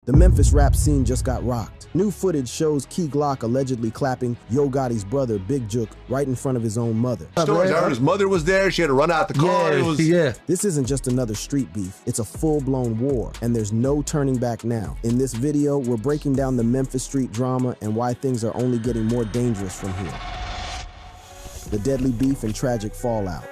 The Memphis rap scene just got rocked. New footage shows Key Glock allegedly clapping Yo Gotti's brother, Big Jook, right in front of his own mother. Stories I heard his mother was there, she had to run out the car. This isn't just another street beef, it's a full-blown war, and there's no turning back now. In this video, we're breaking down the Memphis street drama and why things are only getting more dangerous from here. The deadly beef and tragic fallout.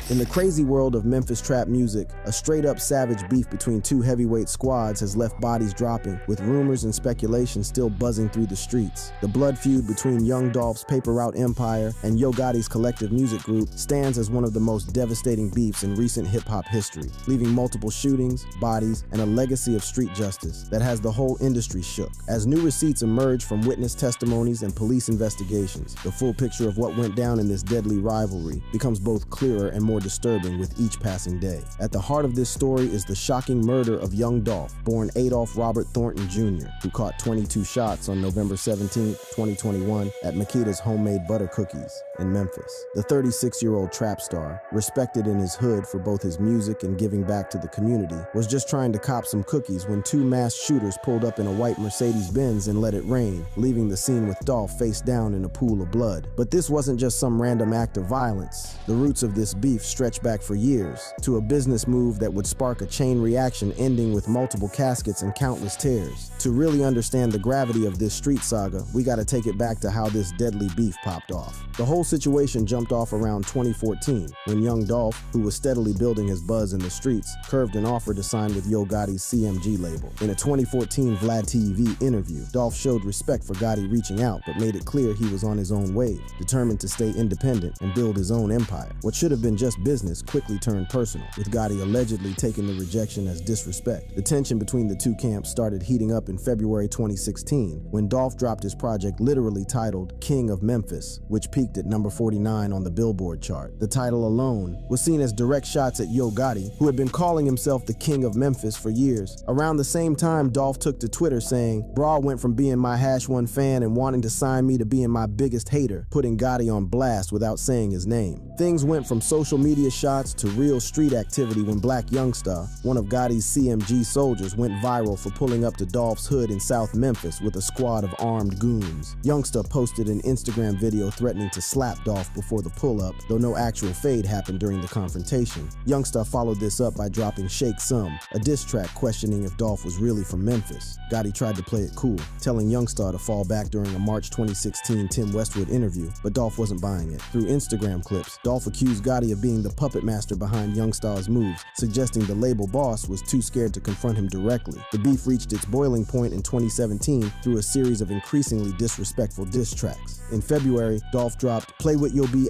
In the crazy world of Memphis trap music, a straight-up savage beef between two heavyweight squads has left bodies dropping, with rumors and speculation still buzzing through the streets. The blood feud between Young Dolph's Paper Route Empire and Yo Gotti's collective music group stands as one of the most devastating beefs in recent hip-hop history, leaving multiple shootings, bodies, and a legacy of street justice that has the whole industry shook. As new receipts emerge from witness testimonies and police investigations, the full picture of what went down in this deadly rivalry becomes both clearer and more disturbing with each passing day. At the heart of this story is the shocking murder of Young Dolph, born Adolph Robert Thornton Jr., who caught 22 shots on November 17, 2021 at Makita's Homemade Butter Cookies in Memphis. The 36-year-old trap star, respected in his hood for both his music and giving back to the community, was just trying to cop some cookies when two masked shooters pulled up in a white Mercedes-Benz and let it rain, leaving the scene with Dolph face down in a pool of blood. But this wasn't just some random act of violence. The roots of this beef stretch back for years to a business move that would spark a chain reaction ending with multiple caskets and countless tears. To really understand the gravity of this street saga, we gotta take it back to how this deadly beef popped off. The whole situation jumped off around 2014 when Young Dolph, who was steadily building his buzz in the streets, curved an offer to sign with Yo Gotti's CMG label. In a 2014 Vlad TV interview, Dolph showed respect for Gotti reaching out but made it clear he was on his own wave, determined to stay independent and build his own empire. What should have been just business quickly turned personal, with Gotti allegedly taking the rejection as disrespect. The tension between the two camps started heating up in February 2016 when Dolph dropped his project literally titled King of Memphis, which peaked at number 49 on the Billboard chart. The title alone was seen as direct shots at Yo Gotti, who had been calling himself the King of Memphis for years. Around the same time, Dolph took to Twitter saying, "Bra went from being my #1 fan and wanting to sign me to being my biggest hater," putting Gotti on blast without saying his name. Things went from social media shots to real street activity when Black Youngsta, one of Gotti's CMG soldiers, went viral for pulling up to Dolph's hood in South Memphis with a squad of armed goons. Youngsta posted an Instagram video threatening to slap Dolph before the pull-up, though no actual fade happened during the confrontation. Youngsta followed this up by dropping Shake Some, a diss track questioning if Dolph was really from Memphis. Gotti tried to play it cool, telling Youngsta to fall back during a March 2016 Tim Westwood interview, but Dolph wasn't buying it. Through Instagram clips, Dolph accused Gotti of being the puppet master behind Youngsta's moves, suggesting the label boss was too scared to confront him directly. The beef reached its boiling point in 2017 through a series of increasingly disrespectful diss tracks. In February, Dolph dropped Play With Yo B********,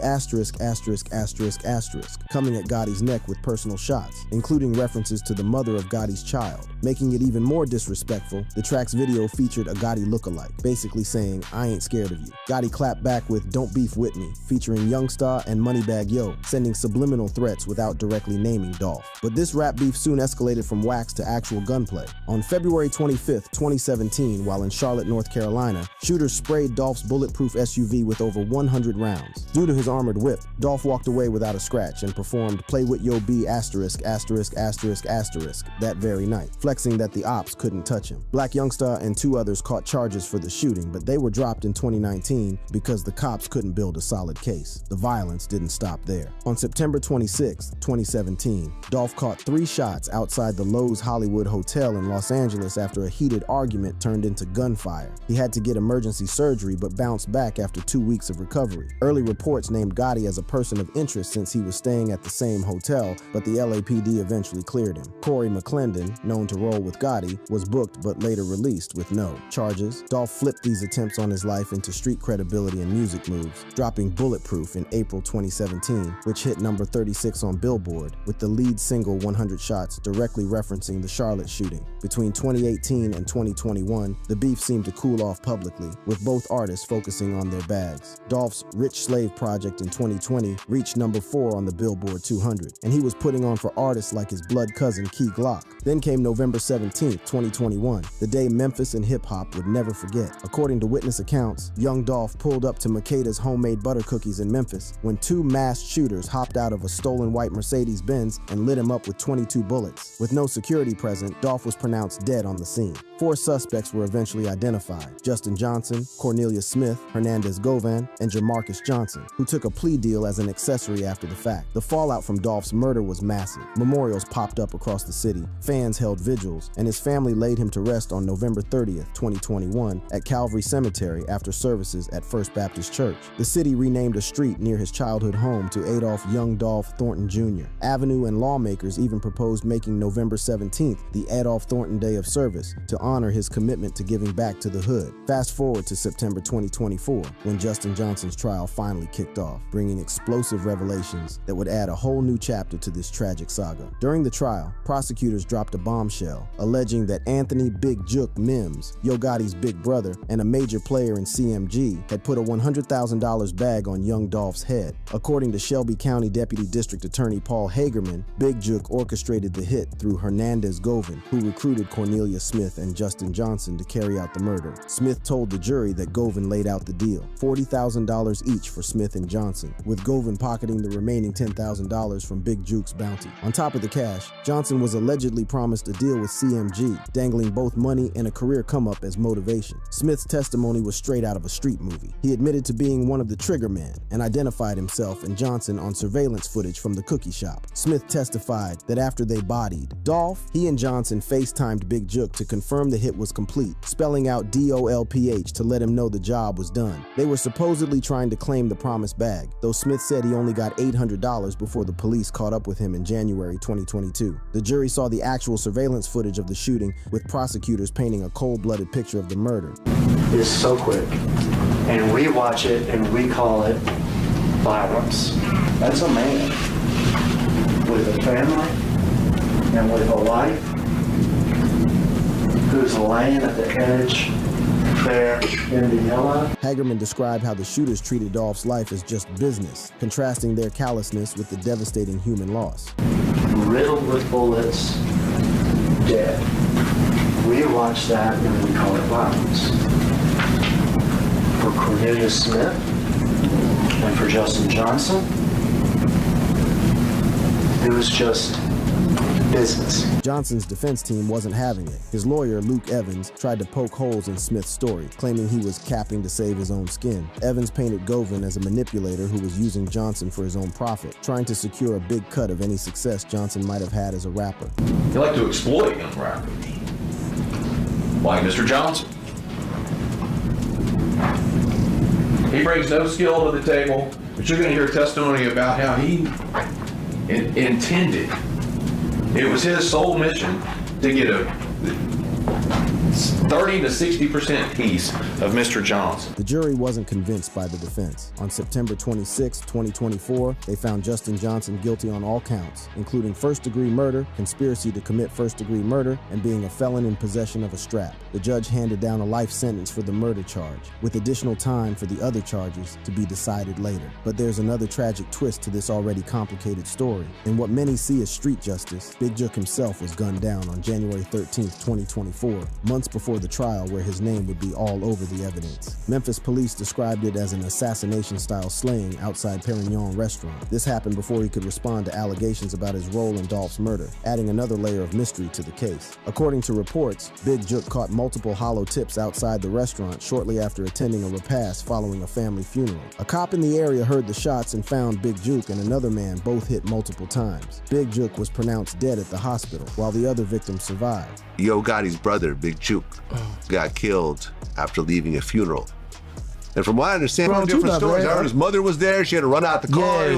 coming at Gotti's neck with personal shots, including references to the mother of Gotti's child. Making it even more disrespectful, the track's video featured a Gotti lookalike, basically saying, "I ain't scared of you." Gotti clapped back with Don't Beef With Me, featuring Youngsta and Moneybagg Yo, sending subliminal threats without directly naming Dolph. But this rap beef soon escalated from wax to actual gunplay. On February 25, 2017, while in Charlotte, North Carolina, shooters sprayed Dolph's bulletproof SUV with over 100 rounds. Due to his armored whip, Dolph walked away without a scratch and performed Play With Yo B******* that very night, flexing that the ops couldn't touch him. Black Youngsta and two others caught charges for the shooting, but they were dropped in 2019 because the cops couldn't build a solid case. The violence didn't stop there. On September 26, 2017, Dolph caught 3 shots outside the Lowe's Hollywood Hotel in Los Angeles after a heated argument turned into gunfire. He had to get emergency surgery but bounced back after 2 weeks of recovery. Early reports named Gotti as a person of interest since he was staying at the same hotel, but the LAPD eventually cleared him. Corey McClendon, known to roll with Gotti, was booked but later released with no charges. Dolph flipped these attempts on his life into street credibility and music moves, dropping Bulletproof in April 2017, which hit number 36 on Billboard, with the lead single 100 Shots directly referencing the Charlotte shooting. Between 2018 and 2021, the beef seemed to cool off publicly, with both artists focusing on their bags. Dolph's Rich Slave project in 2020 reached number 4 on the Billboard 200, and he was putting on for artists like his blood cousin Key Glock. Then came November 17, 2021, the day Memphis and hip-hop would never forget. According to witness accounts, Young Dolph pulled up to Makita's Homemade Butter Cookies in Memphis when 2 masked shooters hopped out of a stolen white Mercedes-Benz and lit him up with 22 bullets. With no security present, Dolph was pronounced dead on the scene. 4 suspects were eventually identified: Justin Johnson, Cornelia Smith, Hernandez Govan, and Jamarcus Johnson, who took a plea deal as an accessory after the fact. The fallout from Dolph's murder was massive. Memorials popped up across the city, fans held vigils, and his family laid him to rest on November 30th, 2021 at Calvary Cemetery after services at First Baptist Church. The city renamed a street near his childhood home to Adolph Young Dolph Thornton Jr. Avenue and lawmakers even proposed making November 17th the Adolph Thornton Day of Service to honor his commitment to giving back to the hood. Fast forward to September 2024, when Justin Johnson's trial finally kicked off, bringing explosive revelations that would add a whole new chapter to this tragic saga. During the trial, prosecutors dropped a bombshell, alleging that Anthony Big Jook Mims, Yo Gotti's big brother and a major player in CMG, had put a $100,000 bag on young Dolph's head. According to Shelby County Deputy District Attorney Paul Hagerman, Big Jook orchestrated the hit through Hernandez Govan, who recruited Cornelia Smith and Justin Johnson to carry out the murder. Smith told the jury that Govan laid out the deal, $40,000 each for Smith and Johnson, with Govan pocketing the remaining $10,000 from Big Jook's bounty. On top of the cash, Johnson was allegedly promised a deal with CMG, dangling both money and a career come-up as motivation. Smith's testimony was straight out of a street movie. He admitted to being one of the trigger men and identified himself and Johnson on surveillance footage from the cookie shop. Smith testified that after they bodied Dolph, he and Johnson FaceTimed Big Jook to confirm the hit was complete, spelling out DOLPH to let him know the job was done. They were supposedly trying to claim the promised bag, though Smith said he only got $800 before the police caught up with him in January 2022. The jury saw the actual surveillance footage of the shooting, with prosecutors painting a cold-blooded picture of the murder. It's so quick, and we watch it and we call it violence. That's a man with a family and with a life who's laying at the edge there in the yellow. Hagerman described how the shooters treated Dolph's life as just business, contrasting their callousness with the devastating human loss. Riddled with bullets, dead. We watch that and we call it violence. For Cornelia Smith and for Justin Johnson, it was just business. Johnson's defense team wasn't having it. His lawyer, Luke Evans, tried to poke holes in Smith's story, claiming he was capping to save his own skin. Evans painted Govan as a manipulator who was using Johnson for his own profit, trying to secure a big cut of any success Johnson might have had as a rapper. You like to exploit young rappers, like Mr. Johnson. He brings no skill to the table, but you're going to hear testimony about how he intended. It was his sole mission to get a 30 to 60% piece of Mr. Johnson. The jury wasn't convinced by the defense. On September 26, 2024, they found Justin Johnson guilty on all counts, including first-degree murder, conspiracy to commit first-degree murder, and being a felon in possession of a strap. The judge handed down a life sentence for the murder charge, with additional time for the other charges to be decided later. But there's another tragic twist to this already complicated story. In what many see as street justice, Big Jook himself was gunned down on January 13, 2024, months before the trial where his name would be all over the evidence. Memphis police described it as an assassination-style slaying outside Perignon restaurant. This happened before he could respond to allegations about his role in Dolph's murder, adding another layer of mystery to the case. According to reports, Big Jook caught multiple hollow tips outside the restaurant shortly after attending a repast following a family funeral. A cop in the area heard the shots and found Big Jook and another man both hit multiple times. Big Jook was pronounced dead at the hospital, while the other victims survived. Yo Gotti's brother, Big Jook, got killed after leaving a funeral. And from what I understand, different stories. I heard his mother was there. She had to run out the car.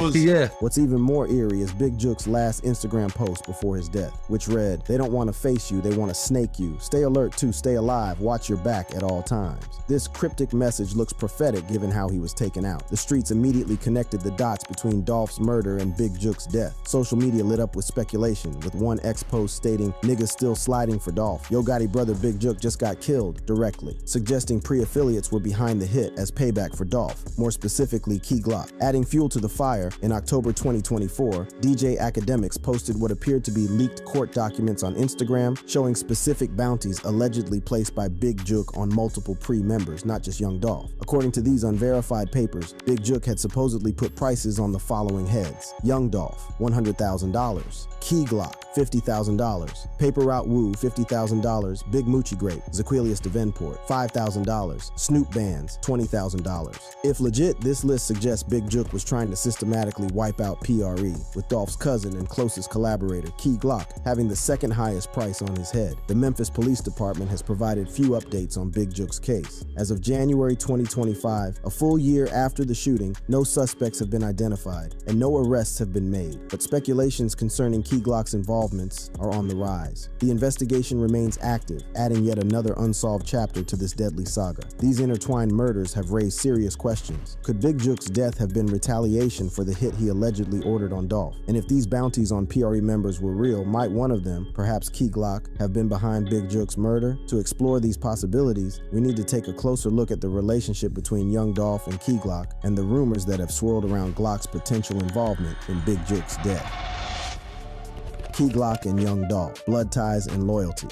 What's even more eerie is Big Jook's last Instagram post before his death, which read, "They don't want to face you, they want to snake you. Stay alert to stay alive. Watch your back at all times." This cryptic message looks prophetic given how he was taken out. The streets immediately connected the dots between Dolph's murder and Big Jook's death. Social media lit up with speculation, with one ex-post stating, "Niggas still sliding for Dolph. Yo Gotti brother Big Jook just got killed," directly, suggesting pre-affiliates were behind the hit as payback for Dolph, more specifically Key Glock. Adding fuel to the fire, in October 2024, DJ Academics posted what appeared to be leaked court documents on Instagram showing specific bounties allegedly placed by Big Jook on multiple pre-members, not just Young Dolph. According to these unverified papers, Big Jook had supposedly put prices on the following heads: Young Dolph, $100,000; Key Glock, $50,000; Paper Route Woo, $50,000; Big Moochie Grape, Zaquilius Davenport, $5,000; Snoop Bands, $20,000. If legit, this list suggests Big Jook was trying to systematically wipe out PRE, with Dolph's cousin and closest collaborator, Key Glock, having the second highest price on his head. The Memphis Police Department has provided few updates on Big Jook's case. As of January 2025, a full year after the shooting, no suspects have been identified, and no arrests have been made, but speculations concerning Key Glock's involvements are on the rise. The investigation remains active, adding yet another unsolved chapter to this deadly saga. These intertwined murders have raised serious questions. Could Big Jook's death have been retaliation for the hit he allegedly ordered on Dolph? And if these bounties on PRE members were real, might one of them, perhaps Key Glock, have been behind Big Jook's murder? To explore these possibilities, we need to take a closer look at the relationship between Young Dolph and Key Glock and the rumors that have swirled around Glock's potential involvement in Big Jook's death. Key Glock and Young Dolph, blood ties and loyalty.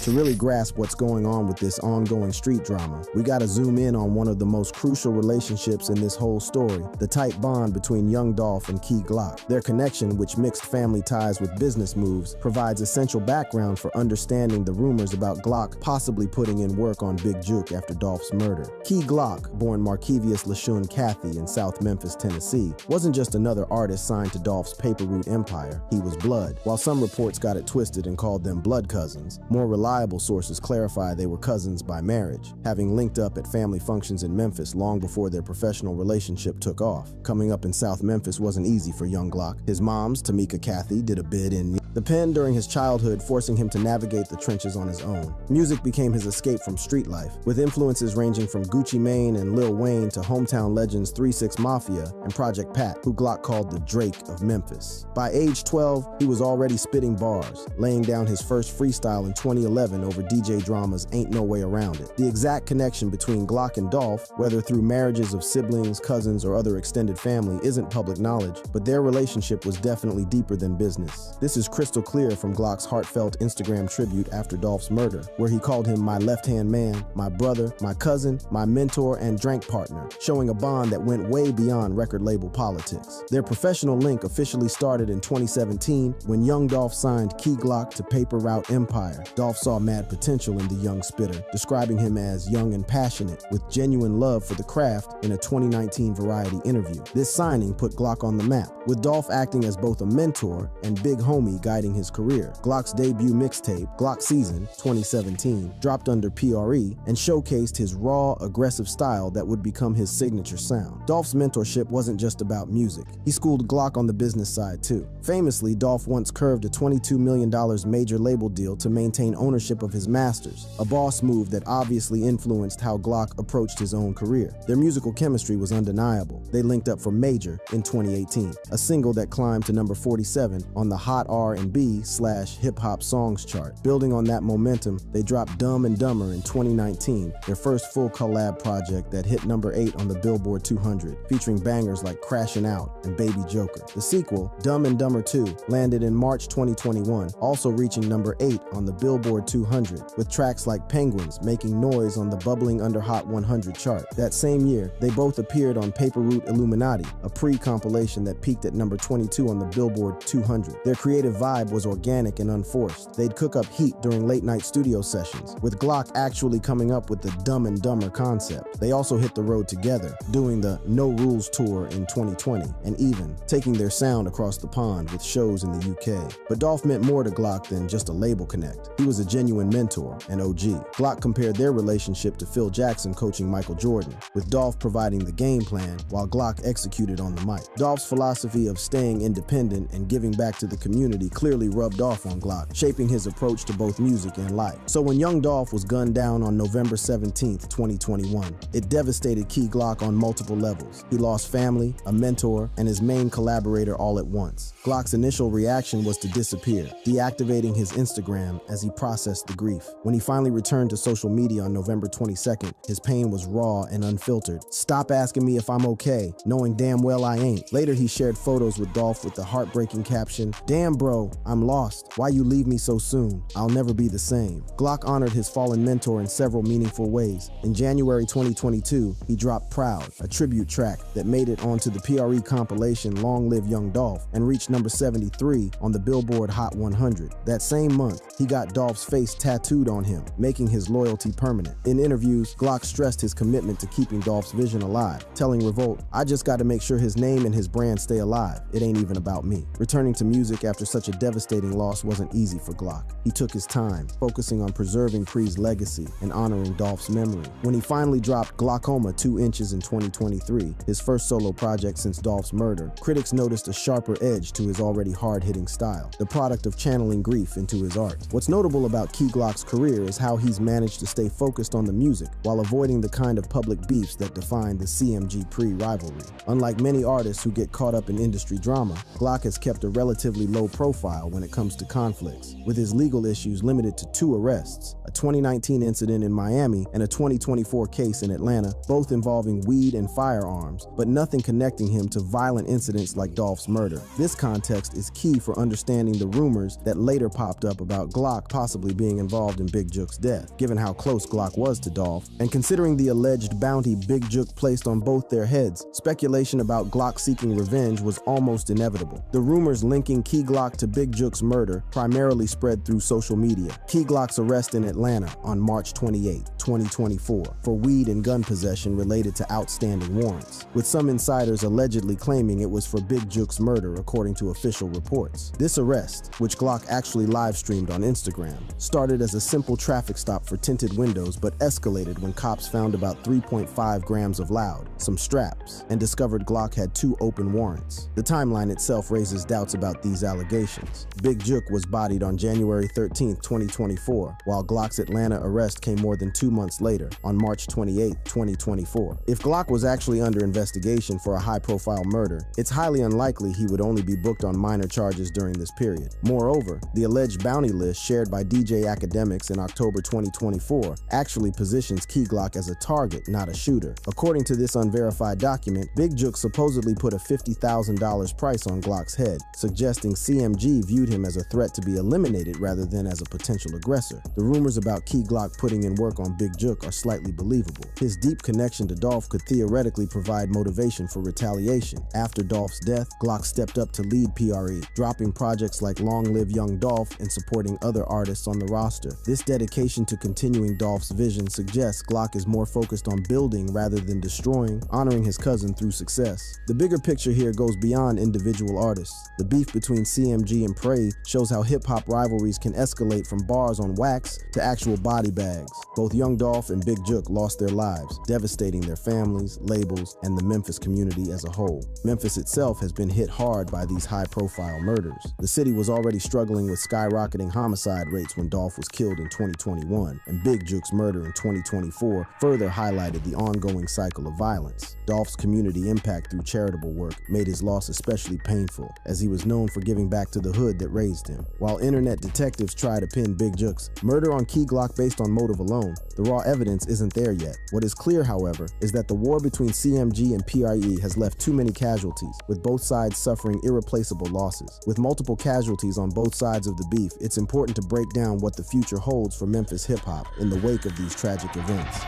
To really grasp what's going on with this ongoing street drama, we gotta zoom in on one of the most crucial relationships in this whole story, the tight bond between Young Dolph and Key Glock. Their connection, which mixed family ties with business moves, provides essential background for understanding the rumors about Glock possibly putting in work on Big Jook after Dolph's murder. Key Glock, born Markevius LaShun Cathy in South Memphis, Tennessee, wasn't just another artist signed to Dolph's Paper Route empire, he was blood. While some reports got it twisted and called them blood cousins, more reliable sources clarify they were cousins by marriage, having linked up at family functions in Memphis long before their professional relationship took off. Coming up in South Memphis wasn't easy for Young Glock. His mom's, Tamika Cathy, did a bid in the pen during his childhood, forcing him to navigate the trenches on his own. Music became his escape from street life, with influences ranging from Gucci Mane and Lil Wayne to hometown legends 3 6 Mafia and Project Pat, who Glock called the Drake of Memphis. By age 12, he was already spitting bars, laying down his first freestyle in 2011 over DJ Drama's Ain't No Way Around It. The exact connection between Glock and Dolph, whether through marriages of siblings, cousins, or other extended family, isn't public knowledge, but their relationship was definitely deeper than business. This is crystal clear from Glock's heartfelt Instagram tribute after Dolph's murder, where he called him my left-hand man, my brother, my cousin, my mentor, and drank partner, showing a bond that went way beyond record label politics. Their professional link officially started in 2017 when Young Dolph signed Key Glock to Paper Route Empire. Dolph saw mad potential in the young spitter, describing him as young and passionate, with genuine love for the craft in a 2019 Variety interview. This signing put Glock on the map, with Dolph acting as both a mentor and big homie guiding his career. Glock's debut mixtape, Glock Season 2017, dropped under PRE and showcased his raw, aggressive style that would become his signature sound. Dolph's mentorship wasn't just about music. He schooled Glock on the business side too. Famously, Dolph once curved a $22 million major label deal to maintain ownership of his masters, a boss move that obviously influenced how Glock approached his own career. Their musical chemistry was undeniable. They linked up for Major in 2018, a single that climbed to number 47 on the Hot R&B/hip-hop songs chart. Building on that momentum, they dropped Dumb and Dumber in 2019, their first full collab project that hit number 8 on the Billboard 200, featuring bangers like Crashin' Out and Baby Joker. The sequel, Dumb and Dumber 2, landed in March 2021, also reaching number 8 on the Billboard 200, with tracks like Penguins making noise on the bubbling under Hot 100 chart. That same year, they both appeared on Paper Route Illuminati, a pre-compilation that peaked at number 22 on the Billboard 200. Their creative vibe was organic and unforced. They'd cook up heat during late-night studio sessions, with Glock actually coming up with the Dumb and Dumber concept. They also hit the road together, doing the No Rules tour in 2020, and even taking their sound across the pond with shows in the UK. But Dolph meant more to Glock than just a label connect. He was a genuine mentor and OG. Glock compared their relationship to Phil Jackson coaching Michael Jordan, with Dolph providing the game plan while Glock executed on the mic. Dolph's philosophy of staying independent and giving back to the community clearly rubbed off on Glock, shaping his approach to both music and life. So when young Dolph was gunned down on November 17, 2021, it devastated Key Glock on multiple levels. He lost family, a mentor, and his main collaborator all at once. Glock's initial reaction was to disappear, deactivating his Instagram as he processed the grief. When he finally returned to social media on November 22nd, his pain was raw and unfiltered. "Stop asking me if I'm okay, knowing damn well I ain't." Later, he shared photos with Dolph with the heartbreaking caption, "Damn bro, I'm lost. Why you leave me so soon? I'll never be the same." Glock honored his fallen mentor in several meaningful ways. In January 2022, he dropped Proud, a tribute track that made it onto the PRE compilation Long Live Young Dolph and reached number 73 on the Billboard Hot 100. That same month, he got Dolph's face tattooed on him, making his loyalty permanent. In interviews, Glock stressed his commitment to keeping Dolph's vision alive, telling Revolt, "I just got to make sure his name and his brand stay alive. It ain't even about me." Returning to music after such a devastating loss wasn't easy for Glock. He took his time, focusing on preserving Pre's legacy and honoring Dolph's memory. When he finally dropped Glaucoma 2 Inches in 2023, his first solo project since Dolph's murder, critics noticed a sharper edge to his already hard-hitting style, the product of channeling grief into his art. What's notable about Key Glock's career is how he's managed to stay focused on the music while avoiding the kind of public beefs that define the CMG-Pre rivalry. Unlike many artists who get caught up in industry drama, Glock has kept a relatively low profile when it comes to conflicts, with his legal issues limited to 2 arrests, a 2019 incident in Miami and a 2024 case in Atlanta, both involving weed and firearms, but nothing connecting him to violent incidents like Dolph's murder. This context is key for understanding the rumors that later popped up about Glock possibly being involved in Big Jook's death, given how close Glock was to Dolph, and considering the alleged bounty Big Jook placed on both their heads, speculation about Glock seeking revenge was almost inevitable. The rumors linking Key Glock to Big Jook's murder primarily spread through social media. Key Glock's arrest in Atlanta on March 28, 2024, for weed and gun possession related to outstanding warrants, with some insiders allegedly claiming it was for Big Jook's murder, according to official reports. This arrest, which Glock actually live-streamed on Instagram, started as a simple traffic stop for tinted windows but escalated when cops found about 3.5 grams of loud, some straps, and discovered Glock had 2 open warrants. The timeline itself raises doubts about these allegations. Big Jook was bodied on January 13, 2024, while Glock's Atlanta arrest came more than 2 months later, on March 28, 2024. If Glock was actually under investigation for a high-profile murder, it's highly unlikely he would only be booked on minor charges during this period. Moreover, the alleged bounty list shared by DJ Academics in October 2024 actually positions Key Glock as a target, not a shooter. According to this unverified document, Big Jook supposedly put a $50,000 price on Glock's head, suggesting CMG viewed him as a threat to be eliminated rather than as a potential aggressor. The rumors about Key Glock putting in work on Big Jook are slightly believable. His deep connection to Dolph could theoretically provide motivation for retaliation. After Dolph's death, Glock stepped up to lead PRE, dropping projects like Long Live Young Dolph and supporting other artists on the roster. This dedication to continuing Dolph's vision suggests Glock is more focused on building rather than destroying, honoring his cousin through success. The bigger picture here goes beyond individual artists. The beef between CMG and Pre shows how hip-hop rivalries can escalate from bars on wax to actual body bags. Both Young Dolph and Big Jook lost their lives, devastating their families, labels, and the Memphis community as a whole. Memphis itself has been hit hard by these high-profile murders. The city was already struggling with skyrocketing homicide rates when Dolph was killed in 2021, and Big Jook's murder in 2024 further highlighted the ongoing cycle of violence. Dolph's community impact through charitable work made his loss especially painful, as he was known for giving back to the hood that raised him. While internet detectives try to pin Big Jook's murder on Key Glock based on motive alone, the raw evidence isn't there yet. What is clear, however, is that the war between CMG and PRE has left too many casualties, with both sides suffering irreplaceable losses. With multiple casualties on both sides of the beef, it's important to break down what the future holds for Memphis hip-hop in the wake of these tragic events.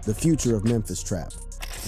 The future of Memphis trap.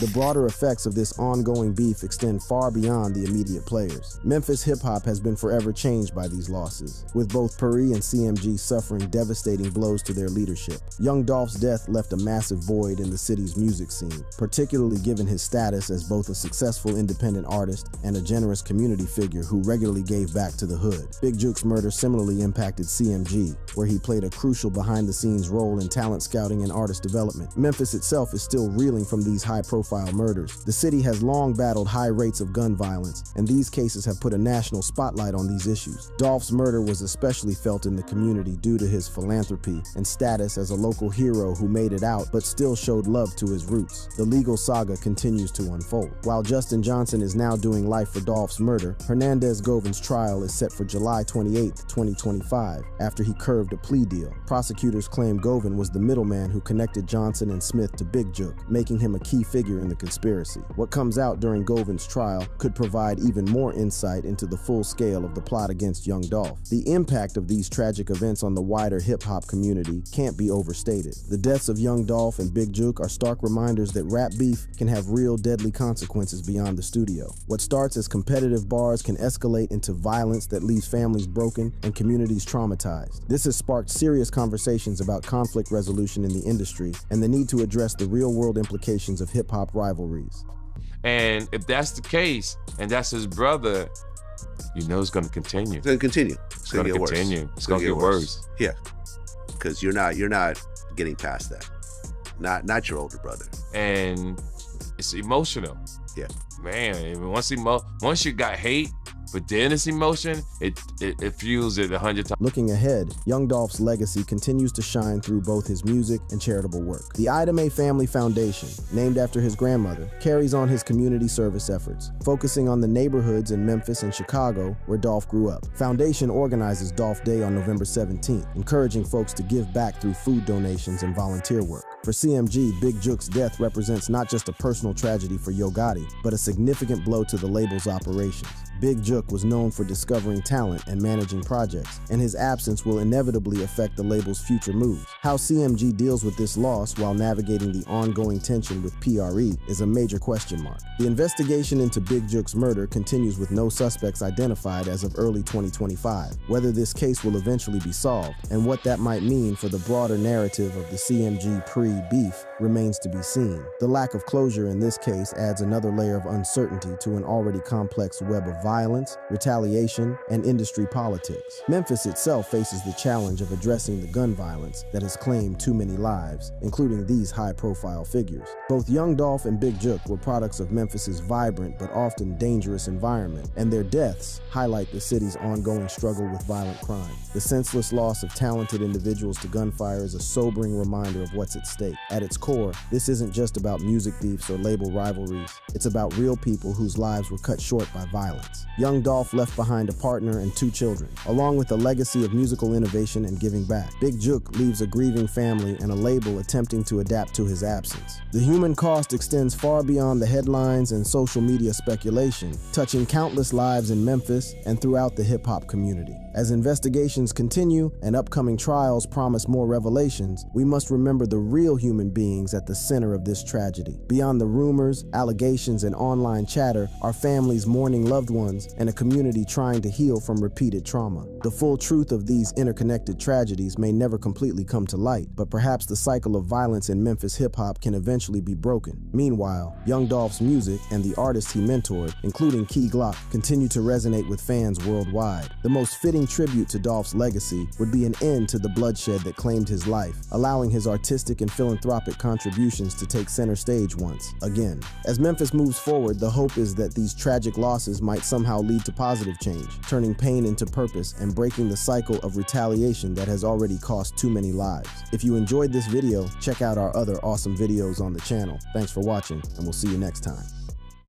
The broader effects of this ongoing beef extend far beyond the immediate players. Memphis hip-hop has been forever changed by these losses, with both Pre and CMG suffering devastating blows to their leadership. Young Dolph's death left a massive void in the city's music scene, particularly given his status as both a successful independent artist and a generous community figure who regularly gave back to the hood. Big Jook's murder similarly impacted CMG, where he played a crucial behind-the-scenes role in talent scouting and artist development. Memphis itself is still reeling from these high-profile high-profile murders. The city has long battled high rates of gun violence, and these cases have put a national spotlight on these issues. Dolph's murder was especially felt in the community due to his philanthropy and status as a local hero who made it out but still showed love to his roots. The legal saga continues to unfold. While Justin Johnson is now doing life for Dolph's murder, Hernandez Govin's trial is set for July 28, 2025, after he curved a plea deal. Prosecutors claim Govin was the middleman who connected Johnson and Smith to Big Jook, making him a key figure in the conspiracy. What comes out during Govin's trial could provide even more insight into the full scale of the plot against young Dolph. The impact of these tragic events on the wider hip-hop community can't be overstated. The deaths of young Dolph and Big Jook are stark reminders that rap beef can have real deadly consequences beyond the studio. What starts as competitive bars can escalate into violence that leaves families broken and communities traumatized. This has sparked serious conversations about conflict resolution in the industry and the need to address the real-world implications of hip-hop rivalries. And if that's the case, and that's his brother, you know it's going to continue. It's going to continue. It's going to continue. It's going to get worse. Yeah, because you're not getting past that. Not your older brother. And it's emotional. Yeah, man. Once you got hate, but then it's emotion, it fuels it 100 times. Looking ahead, young Dolph's legacy continues to shine through both his music and charitable work. The Ida Mae Family Foundation, named after his grandmother, carries on his community service efforts, focusing on the neighborhoods in Memphis and Chicago where Dolph grew up. Foundation organizes Dolph Day on November 17th, encouraging folks to give back through food donations and volunteer work. For CMG, Big Jook's death represents not just a personal tragedy for Yo Gotti, but a significant blow to the label's operations. Big Jook was known for discovering talent and managing projects, and his absence will inevitably affect the label's future moves. How CMG deals with this loss while navigating the ongoing tension with PRE is a major question mark. The investigation into Big Jook's murder continues with no suspects identified as of early 2025. Whether this case will eventually be solved, and what that might mean for the broader narrative of the CMG pre-beef remains to be seen. The lack of closure in this case adds another layer of uncertainty to an already complex web of violence, retaliation, and industry politics. Memphis itself faces the challenge of addressing the gun violence that has claimed too many lives, including these high-profile figures. Both young Dolph and Big Jook were products of Memphis's vibrant but often dangerous environment, and their deaths highlight the city's ongoing struggle with violent crime. The senseless loss of talented individuals to gunfire is a sobering reminder of what's at stake. At its core, this isn't just about music beefs or label rivalries. It's about real people whose lives were cut short by violence. Young Dolph left behind a partner and 2 children, along with a legacy of musical innovation and giving back. Big Jook leaves a grieving family and a label attempting to adapt to his absence. The human cost extends far beyond the headlines and social media speculation, touching countless lives in Memphis and throughout the hip-hop community. As investigations continue and upcoming trials promise more revelations, we must remember the real human beings at the center of this tragedy. Beyond the rumors, allegations, and online chatter are families mourning loved ones and a community trying to heal from repeated trauma. The full truth of these interconnected tragedies may never completely come to light, but perhaps the cycle of violence in Memphis hip-hop can eventually be broken. Meanwhile, Young Dolph's music and the artists he mentored, including Key Glock, continue to resonate with fans worldwide. The most fitting tribute to Dolph's legacy would be an end to the bloodshed that claimed his life, allowing his artistic and philanthropic contributions to take center stage once again. As Memphis moves forward, the hope is that these tragic losses might somehow lead to positive change, turning pain into purpose and breaking the cycle of retaliation that has already cost too many lives. If you enjoyed this video, check out our other awesome videos on the channel. Thanks for watching, and we'll see you next time.